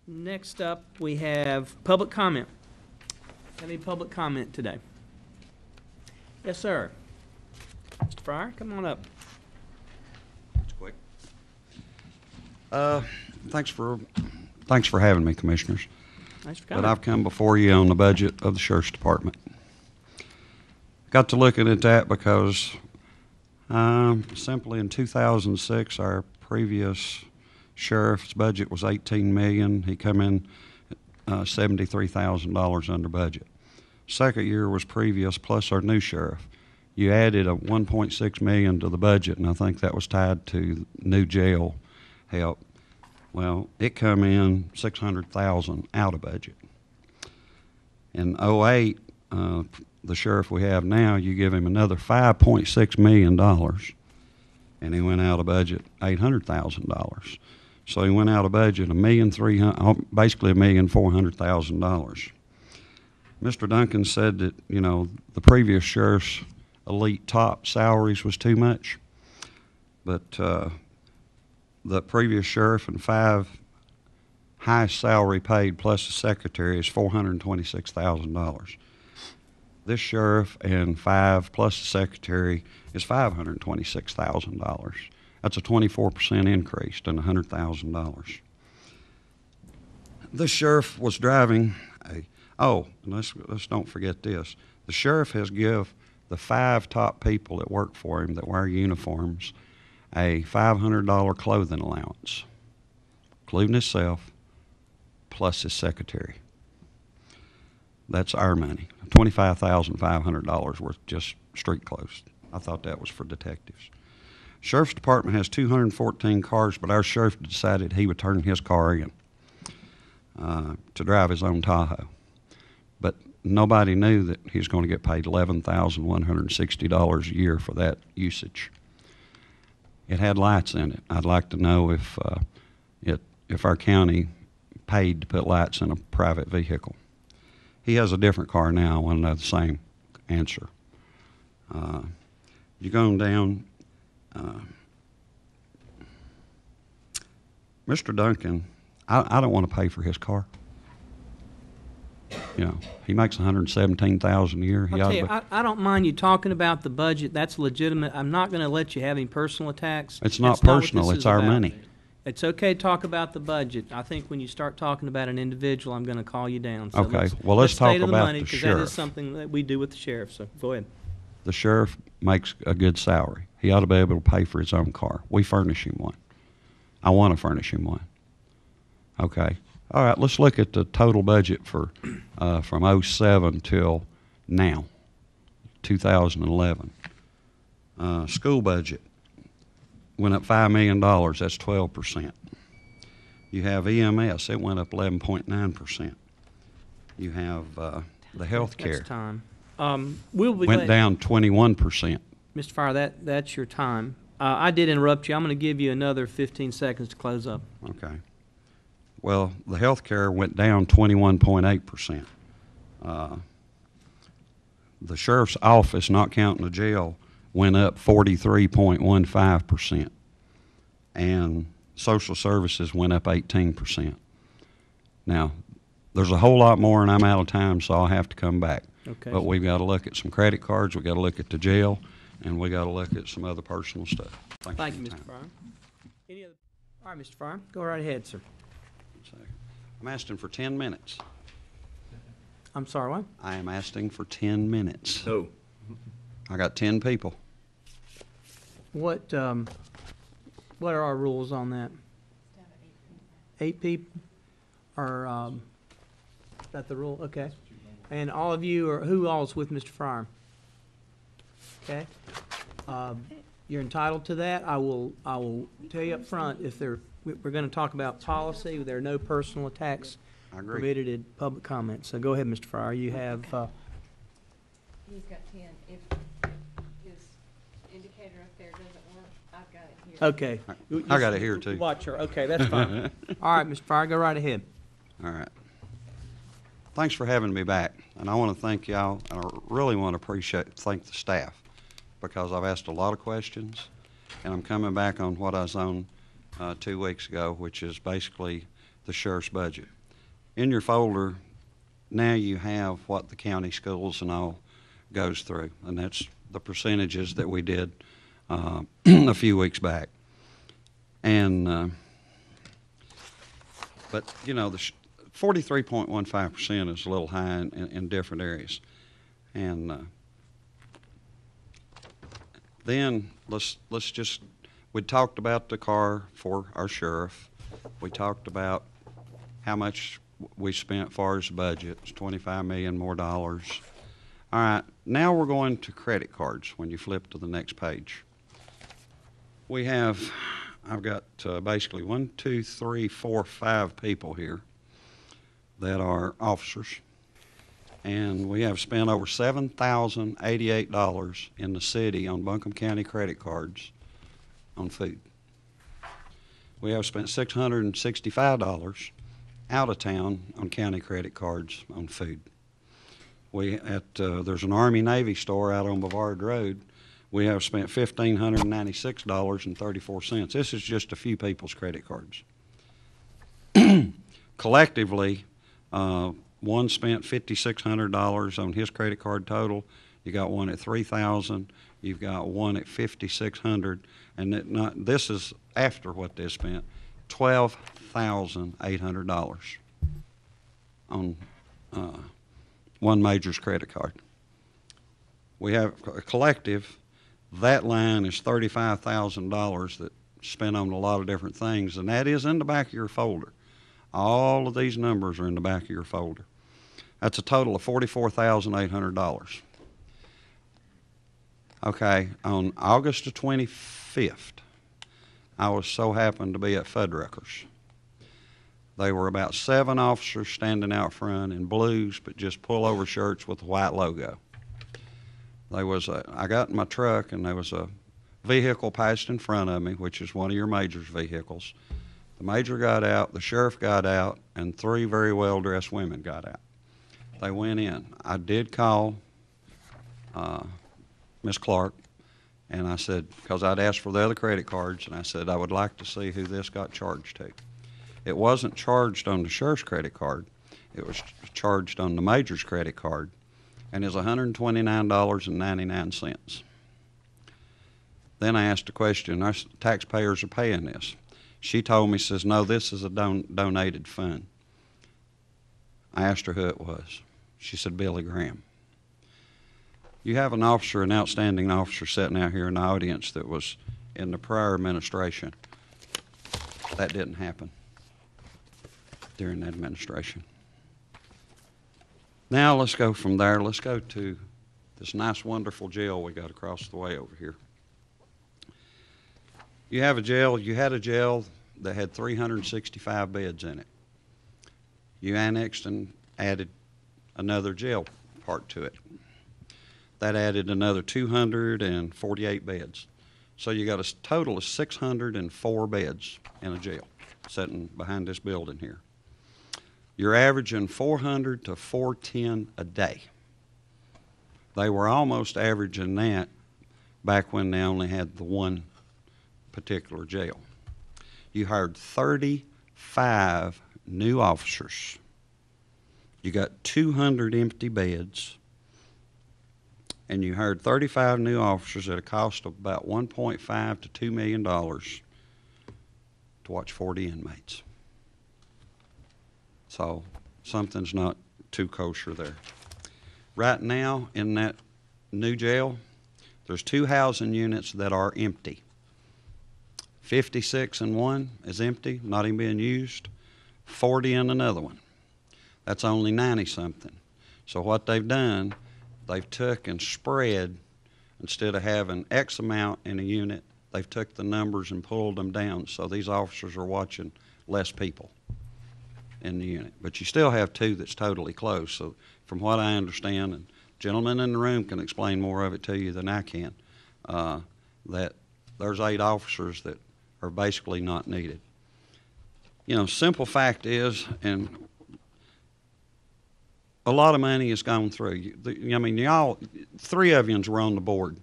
Next up, we have public comment. Any public comment today? Yes, sir. Mr. Fryer, come on up. It's quick. Thanks for having me, Commissioners. Thanks for coming. But I've come before you on the budget of the Sheriff's Department. Got to looking at that because simply in 2006, our previous sheriff's budget was $18 million. He come in $73,000 under budget. Second year was previous plus our new sheriff. You added a $1.6 million to the budget, and I think that was tied to new jail help. Well, it come in $600,000 out of budget. In 2008, the sheriff we have now, you give him another $5.6 million, and he went out of budget $800,000. So he went out of budget basically $1,400,000. Mr. Duncan said that, the previous sheriff's elite top salaries was too much, but the previous sheriff and 5 highest salary paid plus the secretary is $426,000. This sheriff and 5 plus the secretary is $526,000. That's a 24% increase in $100,000. This sheriff was driving let's don't forget this. The sheriff has give the 5 top people that work for him that wear uniforms a $500 clothing allowance, including himself, plus his secretary. That's our money, $25,500 worth just street clothes. I thought that was for detectives. Sheriff's Department has 214 cars, but our sheriff decided he would turn his car in to drive his own Tahoe. But nobody knew that he was going to get paid $11,160 a year for that usage. It had lights in it. I'd like to know if our county paid to put lights in a private vehicle. He has a different car now. I want to know the same answer. You're going down. Mr. Duncan, I don't want to pay for his car. He makes $117,000 a year. I'll tell you, I don't mind you talking about the budget. That's legitimate. I'm not going to let you have any personal attacks. It's not personal. It's our money. It's okay to talk about the budget. I think when you start talking about an individual, I'm going to call you down. So okay. Let's talk about the sheriff. That is something that we do with the sheriff. So go ahead. The sheriff makes a good salary. He ought to be able to pay for his own car. We furnish him one. I want to furnish him one. Okay. All right, let's look at the total budget for from 07 till now, 2011. School budget went up $5 million. That's 12%. You have EMS. It went up 11.9%. You have the health care. That's time. Went down 21%. Mr. Fryer, that's your time. I did interrupt you. I'm going to give you another 15 seconds to close up. Okay. Well, the health care went down 21.8%. The sheriff's office, not counting the jail, went up 43.15%. And social services went up 18%. Now, there's a whole lot more, and I'm out of time, so I'll have to come back. Okay. But we've got to look at some credit cards, we've got to look at the jail, and we got to look at some other personal stuff. Thank you, Mr. Fryer. All right, Mr. Fryer, go right ahead, sir. I'm asking for 10 minutes. I'm sorry, what? I am asking for 10 minutes. Oh. I got 10 people. What are our rules on that? 8 people? Or is that the rule? Okay. And all of you who all is with Mr. Fryer? Okay. You're entitled to that. I will tell you up front, we're going to talk about policy. There are no personal attacks permitted in public comment. So go ahead, Mr. Fryer. You have. He's got 10. If his indicator up there doesn't work, I've got it here. Okay. I got it here too. Watch her. Okay, that's fine. All right, Mr. Fryer, go right ahead. All right. Thanks for having me back, and I want to thank y'all, and I really want to thank the staff, because I've asked a lot of questions, and I'm coming back on what I was on 2 weeks ago, which is basically the sheriff's budget. In your folder, now you have what the county schools and all goes through, and that's the percentages that we did a few weeks back. And but you know, the 43.15% is a little high in different areas. And then let's just, we talked about the car for our sheriff. We talked about how much we spent as far as the budget. It's $25 million more dollars. All right, now we're going to credit cards when you flip to the next page. We have, I've got basically 1, 2, 3, 4, 5 people here that are officers. And we have spent over $7,088 in the city on Buncombe County credit cards on food. We have spent $665 out of town on county credit cards on food. There's an Army-Navy store out on Bavard Road. We have spent $1,596.34. This is just a few people's credit cards. Collectively, one spent $5,600 on his credit card total. You got one at $3,000. You've got one at $5,600, and this is after what they spent, $12,800 on one major's credit card. We have a collective. That line is $35,000 that spent on a lot of different things, and that is in the back of your folder. All of these numbers are in the back of your folder. That's a total of $44,800. Okay, on August the 25th, I was so happened to be at Fuddruckers. They were about 7 officers standing out front in blues, but just pullover shirts with a white logo. I got in my truck, and there was a vehicle passed in front of me, which is one of your major's vehicles. The major got out, the sheriff got out, and 3 very well-dressed women got out. They went in. I did call Miss Clark, and I said, because I'd asked for the other credit cards, and I said, I would like to see who this got charged to. It wasn't charged on the sheriff's credit card. It was charged on the major's credit card, and is $129.99. Then I asked a question, our taxpayers are paying this. She told me, says, no, this is a donated fund. I asked her who it was. She said, Billy Graham. You have an officer, an outstanding officer sitting out here in the audience that was in the prior administration. That didn't happen during that administration. Now let's go from there. Let's go to this nice, wonderful jail we got across the way over here. You had a jail that had 365 beds in it. You annexed and added another jail part to it. That added another 248 beds. So you got a total of 604 beds in a jail sitting behind this building here. You're averaging 400 to 410 a day. They were almost averaging that back when they only had the one particular jail. You hired 35 new officers. You got 200 empty beds, and you hired 35 new officers at a cost of about $1.5 to $2 million to watch 40 inmates. So something's not too kosher there. Right now in that new jail, there's 2 housing units that are empty. 56 in one is empty, not even being used. 40 in another one. That's only 90-something. So what they've done, they've took and spread, instead of having X amount in a unit, they've took the numbers and pulled them down. So these officers are watching less people in the unit. But you still have 2 that's totally closed. So from what I understand, and gentlemen in the room can explain more of it to you than I can, that there's 8 officers that are basically not needed. You know, simple fact is, and a lot of money has gone through. I mean, y'all, 3 of yous were on the board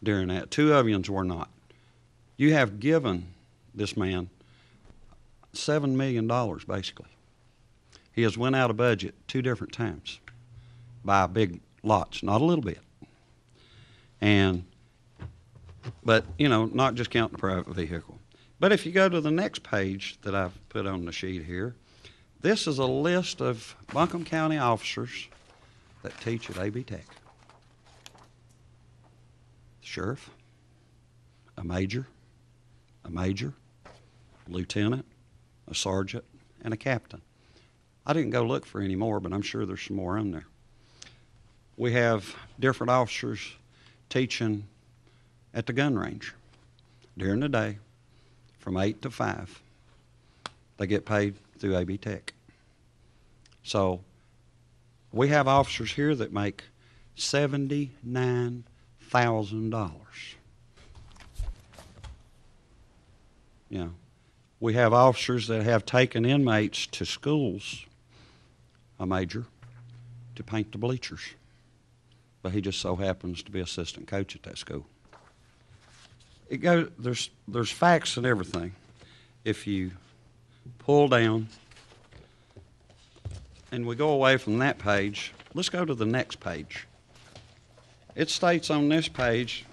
during that. 2 of yous were not. You have given this man $7 million, basically. He has went out of budget 2 different times by big lots, not a little bit. But, you know, not just counting the private vehicle. But if you go to the next page that I've put on the sheet here, this is a list of Buncombe County officers that teach at AB Tech. Sheriff, a major, lieutenant, a sergeant, and a captain. I didn't go look for any more, but I'm sure there's some more on there. We have different officers teaching at the gun range during the day from 8 to 5. They get paid through AB Tech. So we have officers here that make $79,000. You know, we have officers that have taken inmates to schools, a major, to paint the bleachers. But he just so happens to be assistant coach at that school. There's facts and everything. If you pull down, and we go away from that page, let's go to the next page. It states on this page,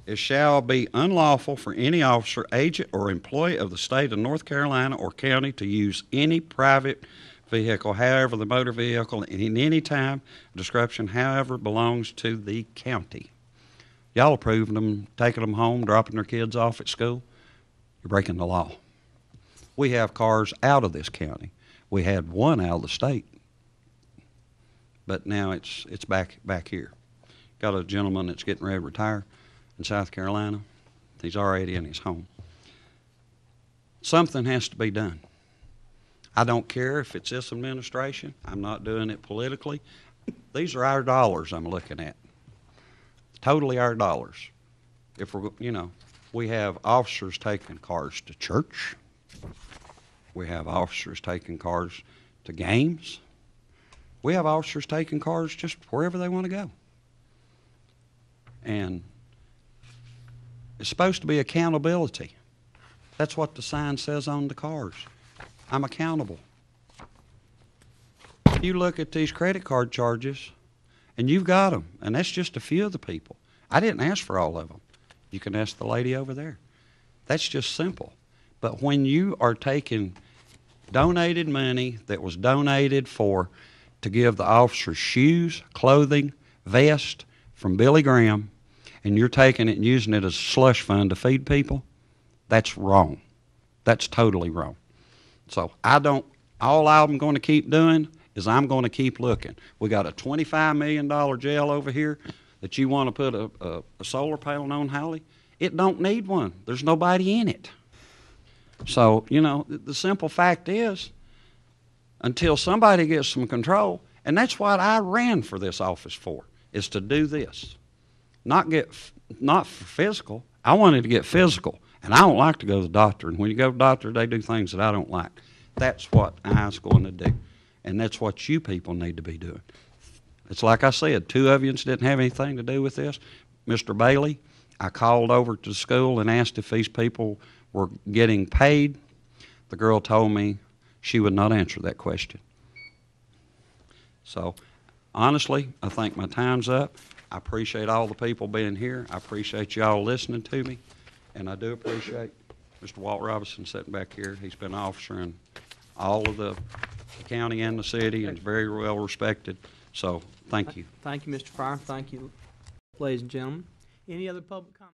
it shall be unlawful for any officer, agent, or employee of the state of North Carolina or county to use any private vehicle, however the motor vehicle, in any time, description, however, belongs to the county. Y'all approving them, taking them home, dropping their kids off at school? You're breaking the law. We have cars out of this county. We had one out of the state, but now it's back here. Got a gentleman that's getting ready to retire in South Carolina. He's already in his home. Something has to be done. I don't care if it's this administration. I'm not doing it politically. These are our dollars I'm looking at. Totally our dollars. If we're, you know, we have officers taking cars to church. We have officers taking cars to games. We have officers taking cars just wherever they want to go. And it's supposed to be accountability. That's what the sign says on the cars. I'm accountable. You look at these credit card charges, and you've got them, and that's just a few of the people. I didn't ask for all of them. You can ask the lady over there. That's just simple. But when you are taking donated money that was donated to give the officers shoes, clothing, vest from Billy Graham, and you're taking it and using it as a slush fund to feed people, that's wrong. That's totally wrong. So all I'm going to keep doing is I'm going to keep looking. We got a $25 million jail over here that you want to put a solar panel on, Holly. It don't need one. There's nobody in it. So, you know, the simple fact is, until somebody gets some control, and that's what I ran for this office for, is to do this. Not for physical. I wanted to get physical. And I don't like to go to the doctor. And when you go to the doctor, they do things that I don't like. That's what I was going to do. And that's what you people need to be doing. It's like I said, 2 of you didn't have anything to do with this. Mr. Bailey, I called over to the school and asked if these people were getting paid. The girl told me she would not answer that question. So, honestly, I think my time's up. I appreciate all the people being here. I appreciate y'all listening to me. And I do appreciate Mr. Walt Robinson sitting back here. He's been an officer in all of the county and the city and is very well respected. So, thank you. Thank you, Mr. Fryer. Thank you, ladies and gentlemen. Any other public comment?